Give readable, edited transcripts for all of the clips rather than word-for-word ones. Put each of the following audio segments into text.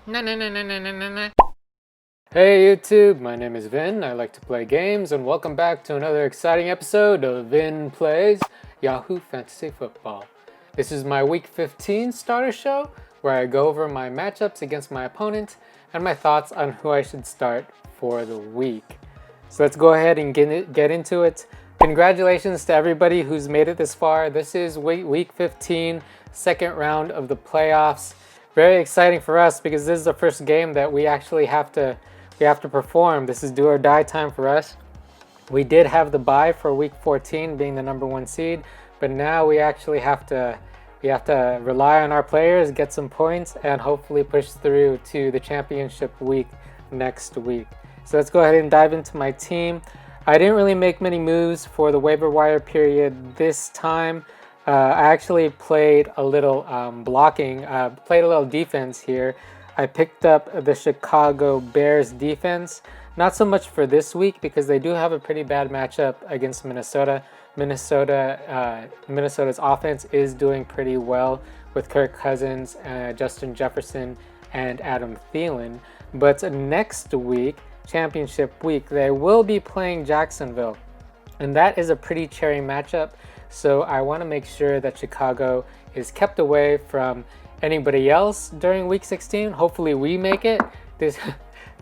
Na na na na na na na na. Hey YouTube, my name is Vin. I like to play games, and welcome back to another exciting episode of Vin Plays Yahoo Fantasy Football. This is my Week 15 starter show where I go over my matchups against my opponent and my thoughts on who I should start for the week. So let's go ahead and get into it. Congratulations to everybody who's made it this far. This is week 15, second round of the playoffs. Very exciting for us because this is the first game that we actually have to perform. This is do or die time for us. We did have the bye for week 14 being the number 1 seed, but now we actually have to rely on our players, get some points, and hopefully push through to the championship week next week. So let's go ahead and dive into my team. I didn't really make many moves for the waiver wire period this time. I actually played a little blocking, played a little defense here. I picked up the Chicago Bears defense, not so much for this week because they do have a pretty bad matchup against Minnesota. Minnesota's offense is doing pretty well with Kirk Cousins, Justin Jefferson, and Adam Thielen. But next week, championship week, they will be playing Jacksonville, and that is a pretty cherry matchup. So I want to make sure that Chicago is kept away from anybody else during week 16. Hopefully we make it. This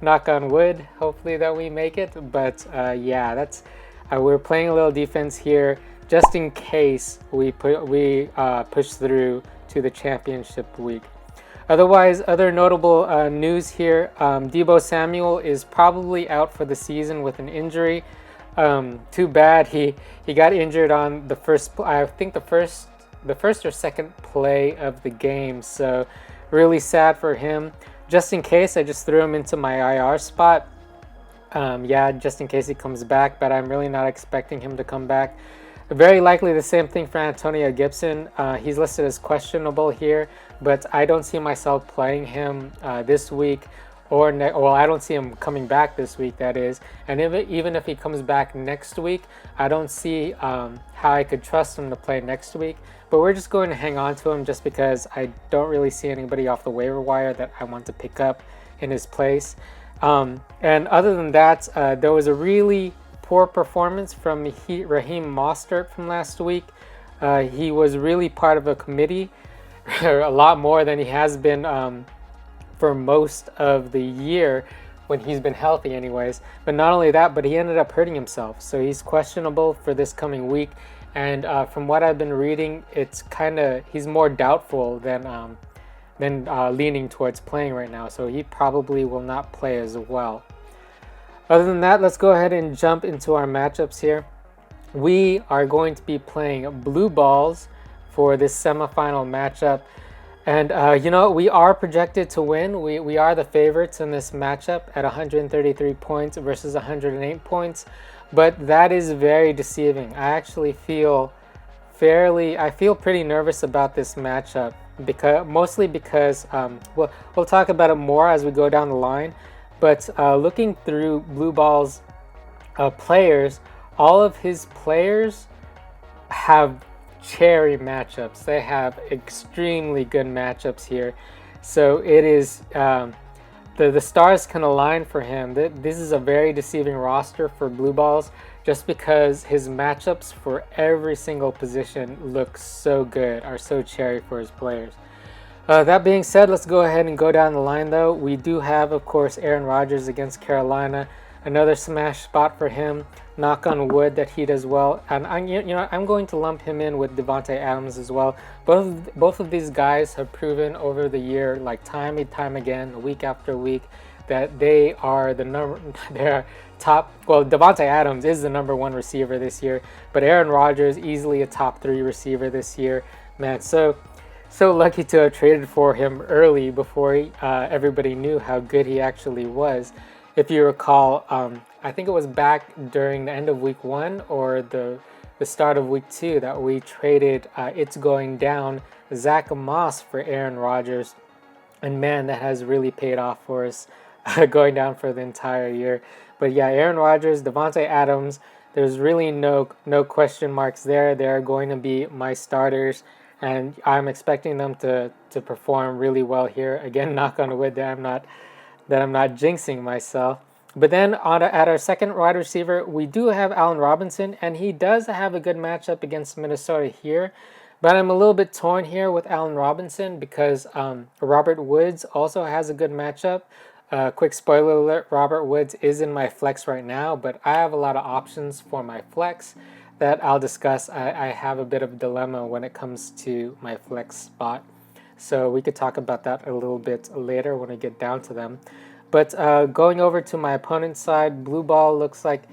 knock on wood, hopefully that we make it. But yeah, that's we're playing a little defense here just in case we push through to the championship week. Otherwise, other notable news here, Deebo Samuel is probably out for the season with an injury. Too bad. He got injured on the first, I think the first or second play of the game, so really sad for him. Just in case, I just threw him into my IR spot. Yeah, just in case he comes back, but I'm really not expecting him to come back. Very likely the same thing for Antonio Gibson. He's listed as questionable here, but I don't see myself playing him this week, well, I don't see him coming back this week, that is. And even if he comes back next week, I don't see how I could trust him to play next week. But we're just going to hang on to him just because I don't really see anybody off the waiver wire that I want to pick up in his place. And other than that, there was a really poor performance from Raheem Mostert from last week. He was really part of a committee, a lot more than he has been for most of the year when he's been healthy anyways. But not only that, but he ended up hurting himself. So he's questionable for this coming week. And from what I've been reading, it's he's more doubtful than leaning towards playing right now. So he probably will not play as well. Other than that, let's go ahead and jump into our matchups here. We are going to be playing blue balls for this semifinal matchup. And we are projected to win. We are the favorites in this matchup at 133 points versus 108 points. But that is very deceiving. I actually feel pretty nervous about this matchup mostly because we'll talk about it more as we go down the line. But looking through Blue Ball's players, all of his players have cherry matchups. They have extremely good matchups here. So it is the stars can align for him. This is a very deceiving roster for Blue Balls just because his matchups for every single position look so good, are so cherry for his players. That being said, let's go ahead and go down the line though. We do have, of course, Aaron Rodgers against Carolina. Another smash spot for him. Knock on wood that he does well. And I'm going to lump him in with Davante Adams as well. Both of these guys have proven over the year, like time and time again, week after week, that they are they're top. Well, Davante Adams is the number 1 receiver this year, but Aaron Rodgers easily a top 3 receiver this year. Man, so lucky to have traded for him early before everybody knew how good he actually was. If you recall, I think it was back during the end of week 1 or the start of week 2 that we traded It's Going Down Zach Moss for Aaron Rodgers. And man, that has really paid off for us going down for the entire year. But yeah, Aaron Rodgers, Davante Adams, there's really no question marks there. They're going to be my starters. and I'm expecting them to perform really well here. Again, knock on wood that I'm not jinxing myself. But then at our second wide receiver, we do have Allen Robinson, and he does have a good matchup against Minnesota here. But I'm a little bit torn here with Allen Robinson because Robert Woods also has a good matchup. Quick spoiler alert, Robert Woods is in my flex right now, but I have a lot of options for my flex that I'll discuss. I have a bit of a dilemma when it comes to my flex spot. So we could talk about that a little bit later when we get down to them. But going over to my opponent's side, blue ball looks like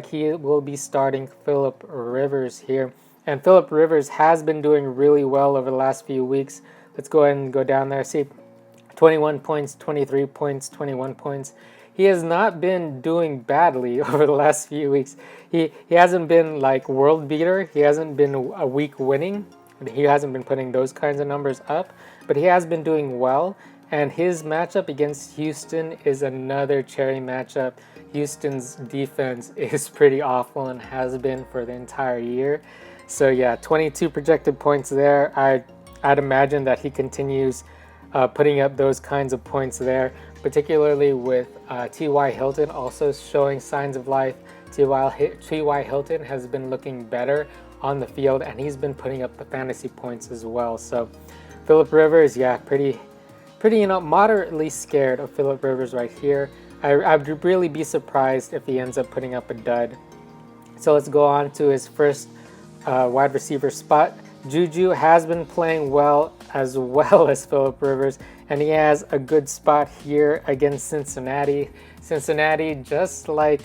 he will be starting Phillip Rivers here. And Phillip Rivers has been doing really well over the last few weeks. Let's go ahead and go down there. See, 21 points, 23 points, 21 points. He has not been doing badly over the last few weeks. He hasn't been like world beater. He hasn't been a week winning. He hasn't been putting those kinds of numbers up, but he has been doing well. And his matchup against Houston is another cherry matchup. Houston's defense is pretty awful and has been for the entire year. So yeah, 22 projected points there. I'd imagine that he continues putting up those kinds of points there, particularly with T.Y. Hilton also showing signs of life. T.Y. Hilton has been looking better on the field, and he's been putting up the fantasy points as well. So Phillip Rivers, yeah, pretty, moderately scared of Phillip Rivers right here. I'd really be surprised if he ends up putting up a dud. So let's go on to his first wide receiver spot. JuJu has been playing well as Phillip Rivers, and he has a good spot here against Cincinnati. Cincinnati, just like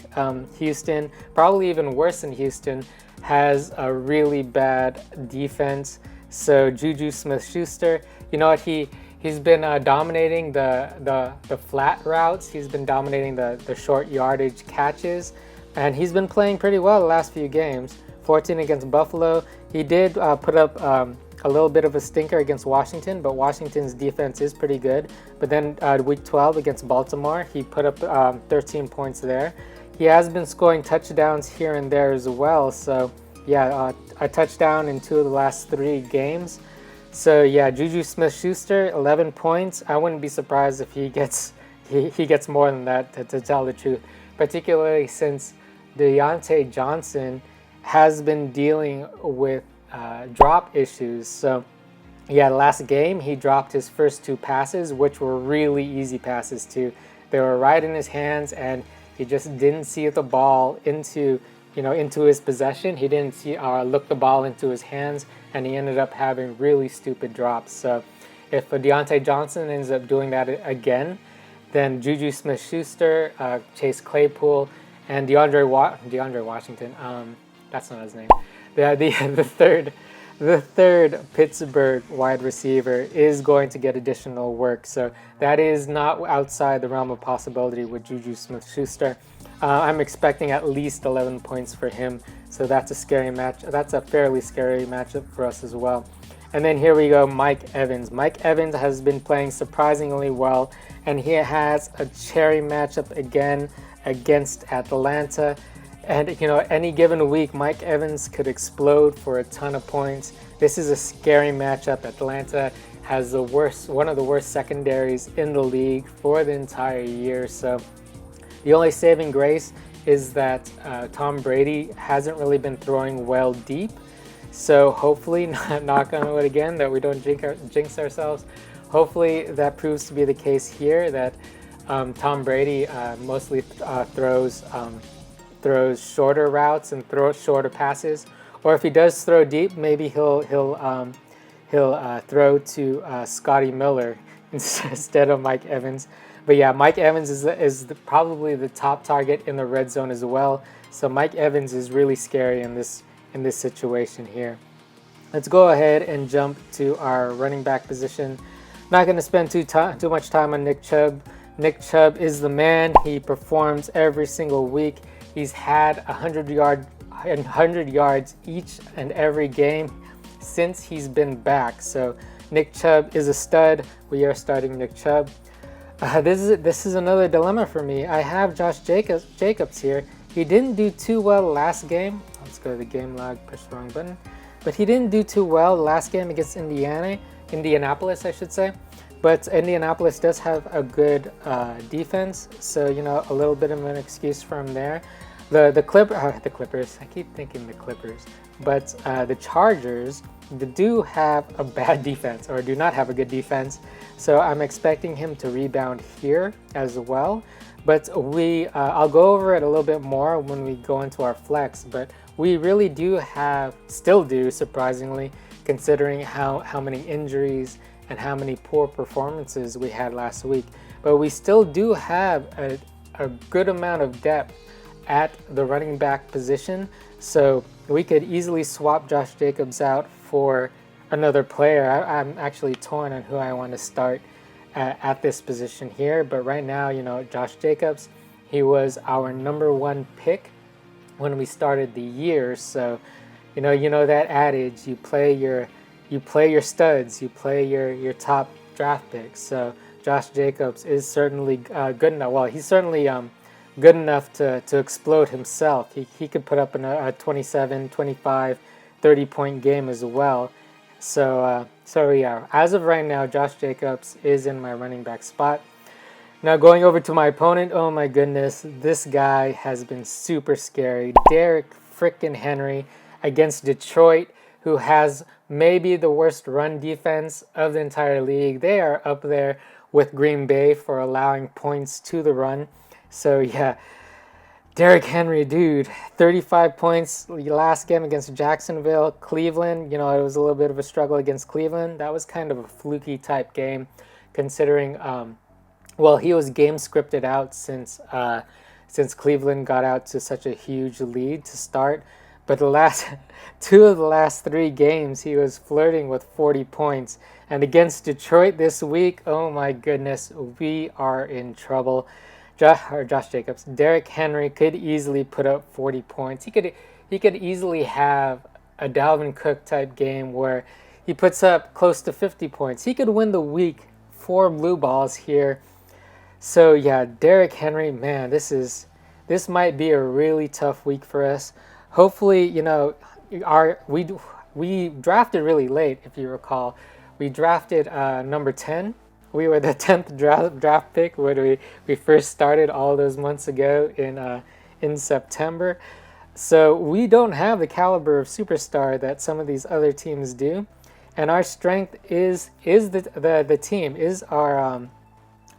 Houston, probably even worse than Houston, has a really bad defense. So JuJu SmithSchuster, you know what, he's been dominating the flat routes. He's been dominating the short yardage catches, and he's been playing pretty well the last few games. 14 against Buffalo. He did put up a little bit of a stinker against Washington, but Washington's defense is pretty good. But then week 12 against Baltimore, he put up 13 points there. He has been scoring touchdowns here and there as well. So yeah, a touchdown in 2 of the last 3 games. So yeah, JuJu SmithSchuster, 11 points. I wouldn't be surprised if he gets more than that, to tell the truth, particularly since Deontay Johnson has been dealing with drop issues. So yeah, last game he dropped his first 2 passes, which were really easy passes too. They were right in his hands, and he just didn't see the ball into his possession. He didn't look the ball into his hands, and he ended up having really stupid drops. So if Deontay Johnson ends up doing that again, then JuJu SmithSchuster, Chase Claypool, and DeAndre Washington. That's not his name. The third Pittsburgh wide receiver is going to get additional work. So that is not outside the realm of possibility with JuJu SmithSchuster. I'm expecting at least 11 points for him. So that's a scary match. That's a fairly scary matchup for us as well. And then here we go, Mike Evans. Mike Evans has been playing surprisingly well, and he has a cherry matchup again against Atlanta. And any given week, Mike Evans could explode for a ton of points. This is a scary matchup. Atlanta has one of the worst secondaries in the league for the entire year. So the only saving grace is that Tom Brady hasn't really been throwing well deep. So hopefully, knock on wood again, that we don't jinx ourselves. Hopefully that proves to be the case here, that Tom Brady mostly throws shorter routes and throws shorter passes, or if he does throw deep, maybe he'll throw to Scotty Miller instead of Mike Evans. But yeah, Mike Evans is probably the top target in the red zone as well. So Mike Evans is really scary in this situation here. Let's go ahead and jump to our running back position. Not going to spend too much time on Nick Chubb. Nick Chubb is the man. He performs every single week. He's had 100 yards each and every game since he's been back. So Nick Chubb is a stud. We are starting Nick Chubb. This is another dilemma for me. I have Josh Jacobs here. He didn't do too well last game. Let's go to the game log, push the wrong button. but he didn't do too well last game against Indianapolis, I should say. But Indianapolis does have a good defense, so a little bit of an excuse from there. The Clippers. I keep thinking the Clippers, but the Chargers do have a bad defense, or do not have a good defense. So I'm expecting him to rebound here as well. But I'll go over it a little bit more when we go into our flex. But we really still do, surprisingly, considering how many injuries and how many poor performances we had last week. But we still do have a good amount of depth at the running back position. So we could easily swap Josh Jacobs out for another player. I'm actually torn on who I want to start at this position here. But right now, Josh Jacobs, he was our #1 pick when we started the year. So, you know that adage, you play your studs, you play your top draft picks. So Josh Jacobs is certainly good enough. Well, he's certainly good enough to explode himself. He could put up a 27, 25, 30-point game as well. So yeah, as of right now, Josh Jacobs is in my running back spot. Now going over to my opponent, oh my goodness, this guy has been super scary. Derrick frickin' Henry against Detroit, who has maybe the worst run defense of the entire league. They are up there with Green Bay for allowing points to the run. So yeah, Derrick Henry, dude, 35 points last game against Jacksonville. Cleveland, it was a little bit of a struggle against Cleveland. That was kind of a fluky type game, considering, he was game scripted out since Cleveland got out to such a huge lead to start. But the last 2 of the last 3 games, he was flirting with 40 points. And against Detroit this week, oh my goodness, we are in trouble. Josh Jacobs, Derrick Henry could easily put up 40 points. He could easily have a Dalvin Cook type game where he puts up close to 50 points. He could win the week for blue balls here. So yeah, Derrick Henry, man, this might be a really tough week for us. Hopefully, we drafted really late, if you recall. We drafted number 10. We were the 10th draft pick when we first started all those months ago in September. So we don't have the caliber of superstar that some of these other teams do, and our strength is the team.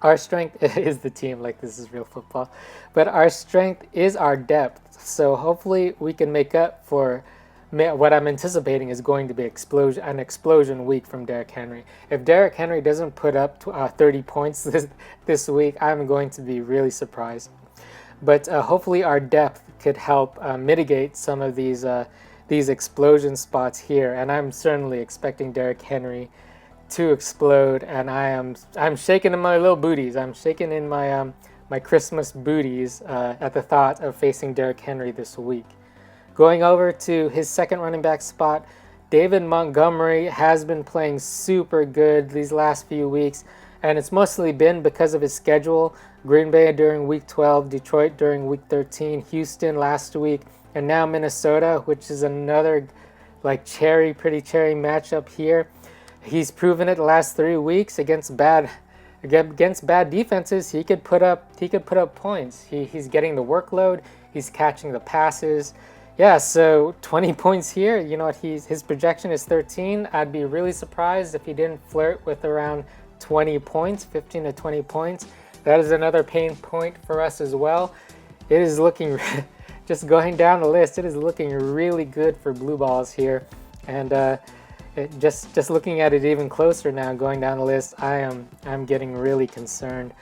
Our strength is the team, like this is real football, but our strength is our depth. So hopefully we can make up for what I'm anticipating is going to be an explosion week from Derrick Henry. If Derrick Henry doesn't put up 30 points this week, I'm going to be really surprised. But hopefully our depth could help mitigate some of these explosion spots here. And I'm certainly expecting Derrick Henry to explode. And I'm shaking in my little booties. I'm shaking in my Christmas booties at the thought of facing Derrick Henry this week. Going over to his second running back spot, David Montgomery has been playing super good these last few weeks, and it's mostly been because of his schedule. Green Bay during week 12, Detroit during week 13, Houston last week, and now Minnesota, which is another pretty cherry matchup here. He's proven it the last 3 weeks against bad defenses. He could put up points. He's getting the workload. He's catching the passes. Yeah, so 20 points here. You know what? His projection is 13. I'd be really surprised if he didn't flirt with around 20 points, 15 to 20 points. That is another pain point for us as well. It is looking, just going down the list, it is looking really good for blue balls here. And just looking at it even closer now, going down the list, I'm getting really concerned.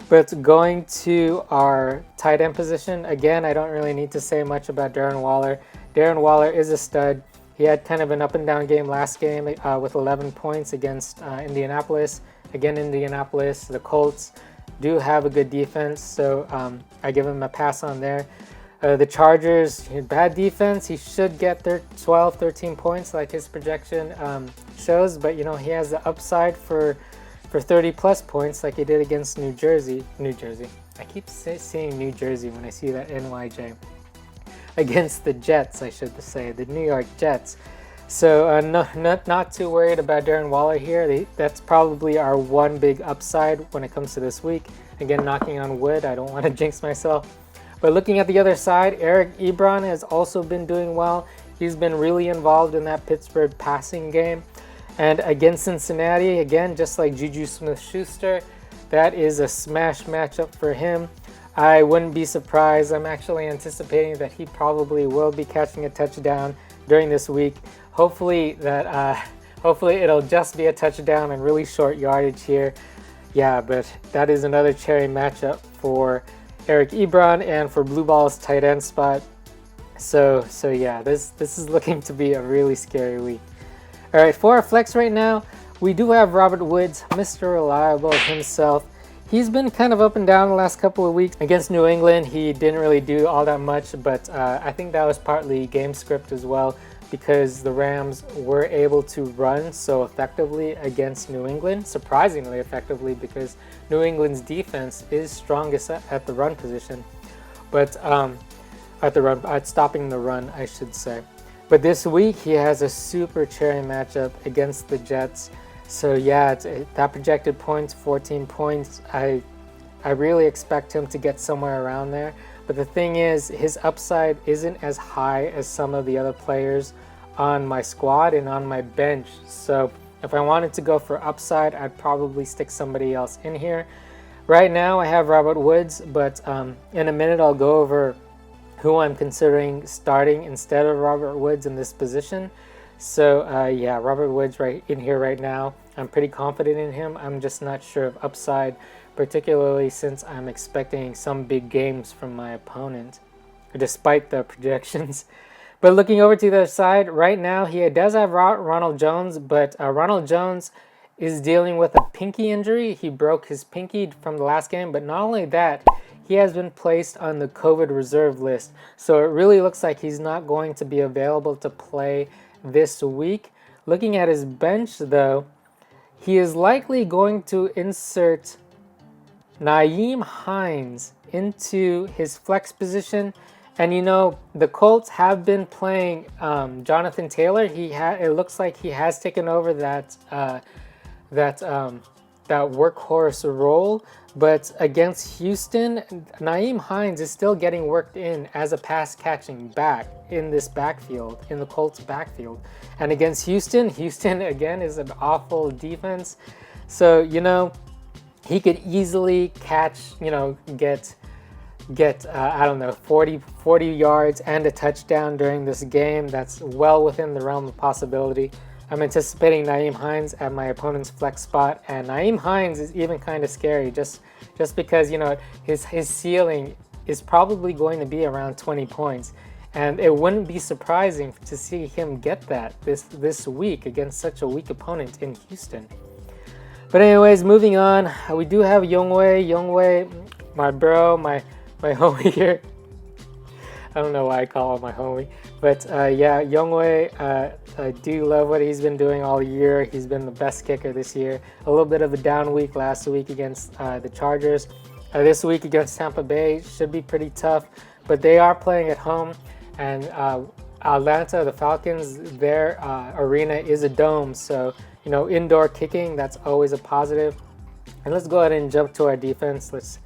But going to our tight end position, again, I don't really need to say much about Darren Waller. Darren Waller is a stud. He had kind of an up and down game last game with 11 points against Indianapolis. Again, Indianapolis, the Colts do have a good defense, so I give him a pass on there. The Chargers, bad defense. He should get 12, 13 points like his projection shows, but he has the upside for 30 plus points like he did against New Jersey. I keep seeing New Jersey when I see that NYJ. Against the Jets, I should say, the New York Jets. So not too worried about Darren Waller here. That's probably our one big upside when it comes to this week. Again, knocking on wood. I don't want to jinx myself. But looking at the other side, Eric Ebron has also been doing well. He's been really involved in that Pittsburgh passing game. And against Cincinnati, again, just like JuJu SmithSchuster, that is a smash matchup for him. I wouldn't be surprised. I'm actually anticipating that he probably will be catching a touchdown during this week. Hopefully it'll just be a touchdown and really short yardage here. Yeah, but that is another cherry matchup for Eric Ebron and for Blue Ball's tight end spot. So yeah, this is looking to be a really scary week. All right, for our flex right now, we do have Robert Woods, Mr. Reliable himself. He's been kind of up and down the last couple of weeks. Against New England, he didn't really do all that much, but I think that was partly game script as well, because the Rams were able to run so effectively against New England, surprisingly effectively, because New England's defense is strongest at the run position, but at stopping the run, I should say. But this week, he has a super cherry matchup against the Jets. So yeah, that projected points, 14 points. I really expect him to get somewhere around there. But the thing is, his upside isn't as high as some of the other players on my squad and on my bench. So if I wanted to go for upside, I'd probably stick somebody else in here. Right now, I have Robert Woods, but in a minute, I'll go over who I'm considering starting instead of Robert Woods in this position. So yeah, Robert Woods right in here right now. I'm pretty confident in him. I'm just not sure of upside, particularly since I'm expecting some big games from my opponent, despite the projections. But looking over to the other side, right now he does have Ronald Jones, but Ronald Jones is dealing with a pinky injury. He broke his pinky from the last game, but not only that, he has been placed on the COVID reserve list. So it really looks like he's not going to be available to play this week. Looking at his bench though, he is likely going to insert Nyheim Hines into his flex position. And you know, the Colts have been playing Jonathan Taylor. It looks like he has taken over that workhorse role. But against Houston, Nyheim Hines is still getting worked in as a pass-catching back in this backfield, in the Colts backfield. And against Houston again is an awful defense. So, you know, he could easily catch, you know, get 40 yards and a touchdown during this game. That's well within the realm of possibility. I'm anticipating Nyheim Hines at my opponent's flex spot, and Nyheim Hines is even kind of scary just because, you know, his ceiling is probably going to be around 20 points, and it wouldn't be surprising to see him get that this week against such a weak opponent in Houston. But anyways, moving on, we do have Younghoe, my bro, my homie here. I don't know why I call him my homie, but yeah, Younghoe, I do love what he's been doing all year. He's been the best kicker this year. A little bit of a down week last week against the Chargers. This week against Tampa Bay should be pretty tough, but they are playing at home, and Atlanta, the Falcons, their arena is a dome, so you know, indoor kicking, that's always a positive. And let's go ahead and jump to our defense.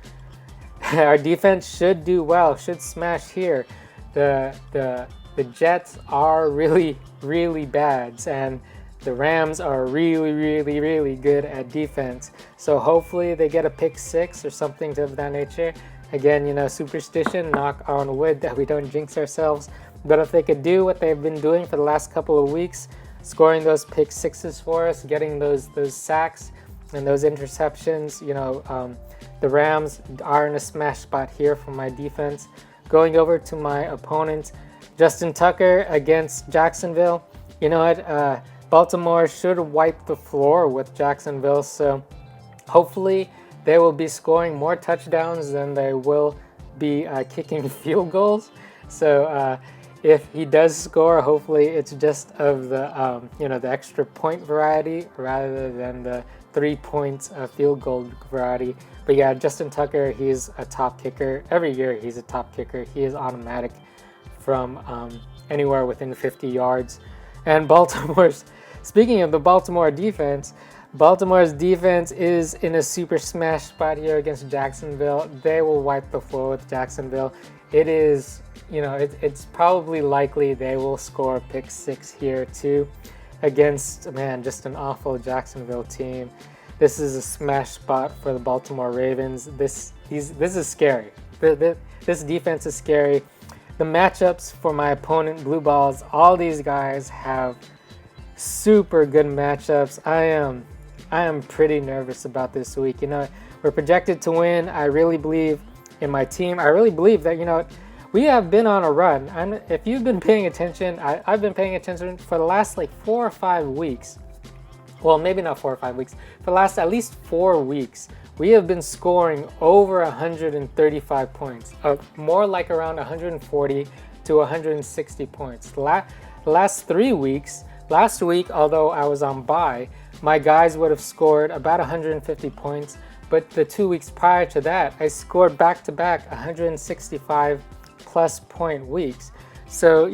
Our defense should do well, should smash here. The Jets are really, really bad, and the Rams are really, really, really good at defense. So hopefully they get a pick six or something of that nature. Again, you know, superstition, knock on wood that we don't jinx ourselves. But if they could do what they've been doing for the last couple of weeks, scoring those pick sixes for us, getting those sacks and those interceptions, you know, the Rams are in a smash spot here for my defense. Going over to my opponent, Justin Tucker against Jacksonville. You know what? Baltimore should wipe the floor with Jacksonville, so hopefully they will be scoring more touchdowns than they will be kicking field goals. So if he does score, hopefully it's just of the you know, the extra point variety rather than the 3 points field goal variety. But yeah, Justin Tucker, he's a top kicker. Every year he's a top kicker. He is automatic from anywhere within 50 yards. And speaking of the Baltimore defense, Baltimore's defense is in a super smash spot here against Jacksonville. They will wipe the floor with Jacksonville. It is, it's probably likely they will score a pick six here too against, just an awful Jacksonville team. This is a smash spot for the Baltimore Ravens. This is scary. This defense is scary. The matchups for my opponent, Blue Balls, all these guys have super good matchups. I am pretty nervous about this week. We're projected to win. I really believe in my team. I really believe that, we have been on a run. And if you've been paying attention, I've been paying attention for the last 4 or 5 weeks. Well, maybe not 4 or 5 weeks. For the last at least 4 weeks, we have been scoring over 135 points. More like around 140 to 160 points. The last 3 weeks, last week, although I was on bye, my guys would have scored about 150 points. But the 2 weeks prior to that, I scored back-to-back 165 plus point weeks. So,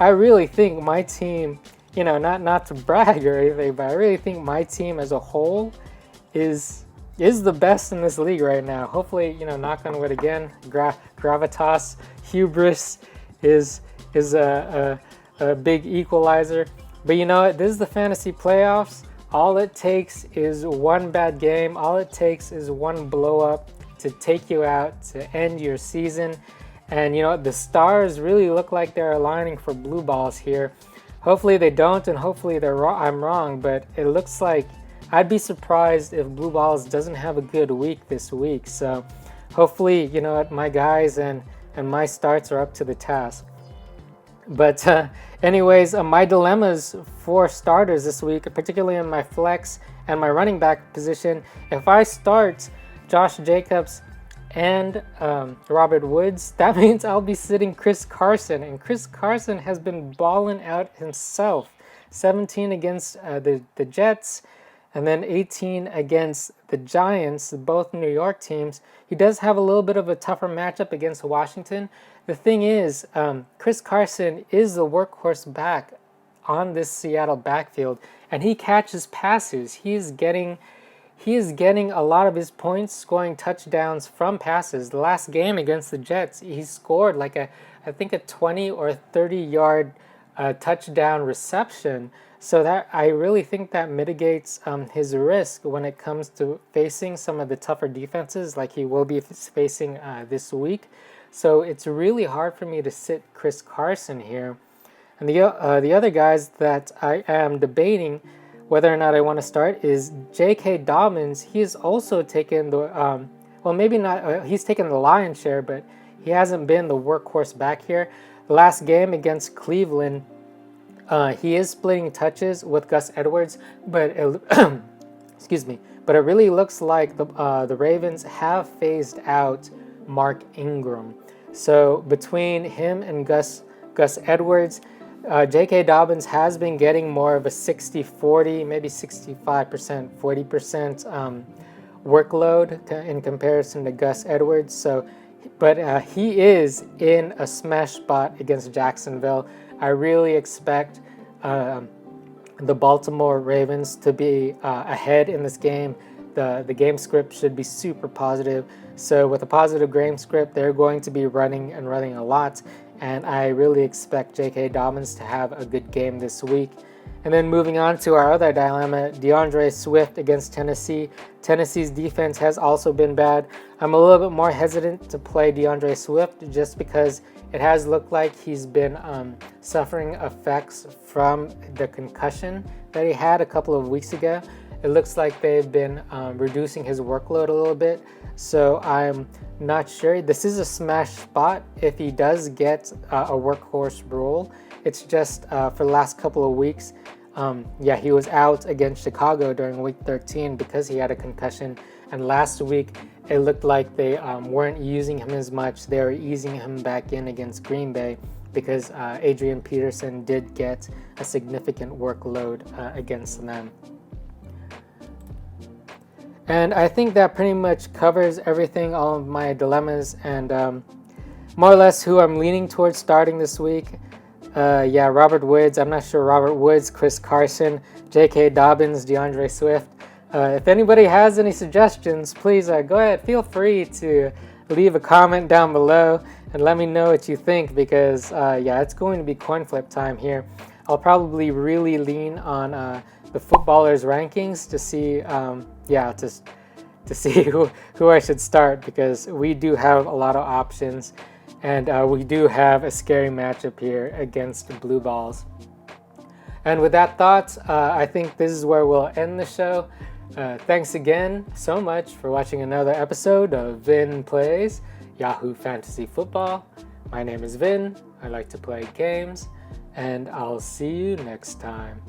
I really think my team, not to brag or anything, but I really think my team as a whole is the best in this league right now. Hopefully, knock on wood again, gravitas, hubris is a big equalizer. But this is the fantasy playoffs. All it takes is one bad game. All it takes is one blow up to take you out, to end your season. And the stars really look like they're aligning for Blue Balls here. Hopefully they don't, and hopefully I'm wrong, but it looks like I'd be surprised if Blue Balls doesn't have a good week this week. So hopefully, my guys and my starts are up to the task. But anyways, my dilemmas for starters this week, particularly in my flex and my running back position, if I start Josh Jacobs and Robert Woods, that means I'll be sitting Chris Carson. And Chris Carson has been balling out himself. 17 against the Jets, and then 18 against the Giants, both New York teams. He does have a little bit of a tougher matchup against Washington. The thing is, Chris Carson is the workhorse back on this Seattle backfield, and he catches passes. He is getting a lot of his points scoring touchdowns from passes. The last game against the Jets, he scored I think a 20 or 30 yard touchdown reception. So that I really think that mitigates his risk when it comes to facing some of the tougher defenses like he will be facing this week. So it's really hard for me to sit Chris Carson here. And the other guys that I am debating whether or not I want to start is J.K. Dobbins. He's also taken the maybe not. He's taken the lion's share, but he hasn't been the workhorse back here. The last game against Cleveland, he is splitting touches with Gus Edwards, but excuse me. But it really looks like the Ravens have phased out Mark Ingram. So between him and Gus Edwards, J.K. Dobbins has been getting more of a 60-40, maybe 65%, 40% workload in comparison to Gus Edwards. So, but he is in a smash spot against Jacksonville. I really expect the Baltimore Ravens to be ahead in this game. The game script should be super positive. So with a positive game script, they're going to be running a lot. And I really expect J.K. Dobbins to have a good game this week. And then moving on to our other dilemma, DeAndre Swift against Tennessee. Tennessee's defense has also been bad. I'm a little bit more hesitant to play DeAndre Swift just because it has looked like he's been suffering effects from the concussion that he had a couple of weeks ago. It looks like they've been reducing his workload a little bit. So I'm not sure. This is a smash spot if he does get a workhorse role. It's just for the last couple of weeks. He was out against Chicago during week 13 because he had a concussion. And last week, it looked like they weren't using him as much. They were easing him back in against Green Bay because Adrian Peterson did get a significant workload against them. And I think that pretty much covers everything, all of my dilemmas, and more or less who I'm leaning towards starting this week. Yeah, Robert Woods. I'm not sure. Robert Woods, Chris Carson, J.K. Dobbins, DeAndre Swift. If anybody has any suggestions, please go ahead. Feel free to leave a comment down below and let me know what you think, because yeah, it's going to be coin flip time here. I'll probably really lean on the footballers' rankings to see, yeah, to see who I should start, because we do have a lot of options, and we do have a scary matchup here against the Blue Balls. And with that thought, I think this is where we'll end the show. Thanks again so much for watching another episode of Vin Plays Yahoo Fantasy Football. My name is Vin. I like to play games, and I'll see you next time.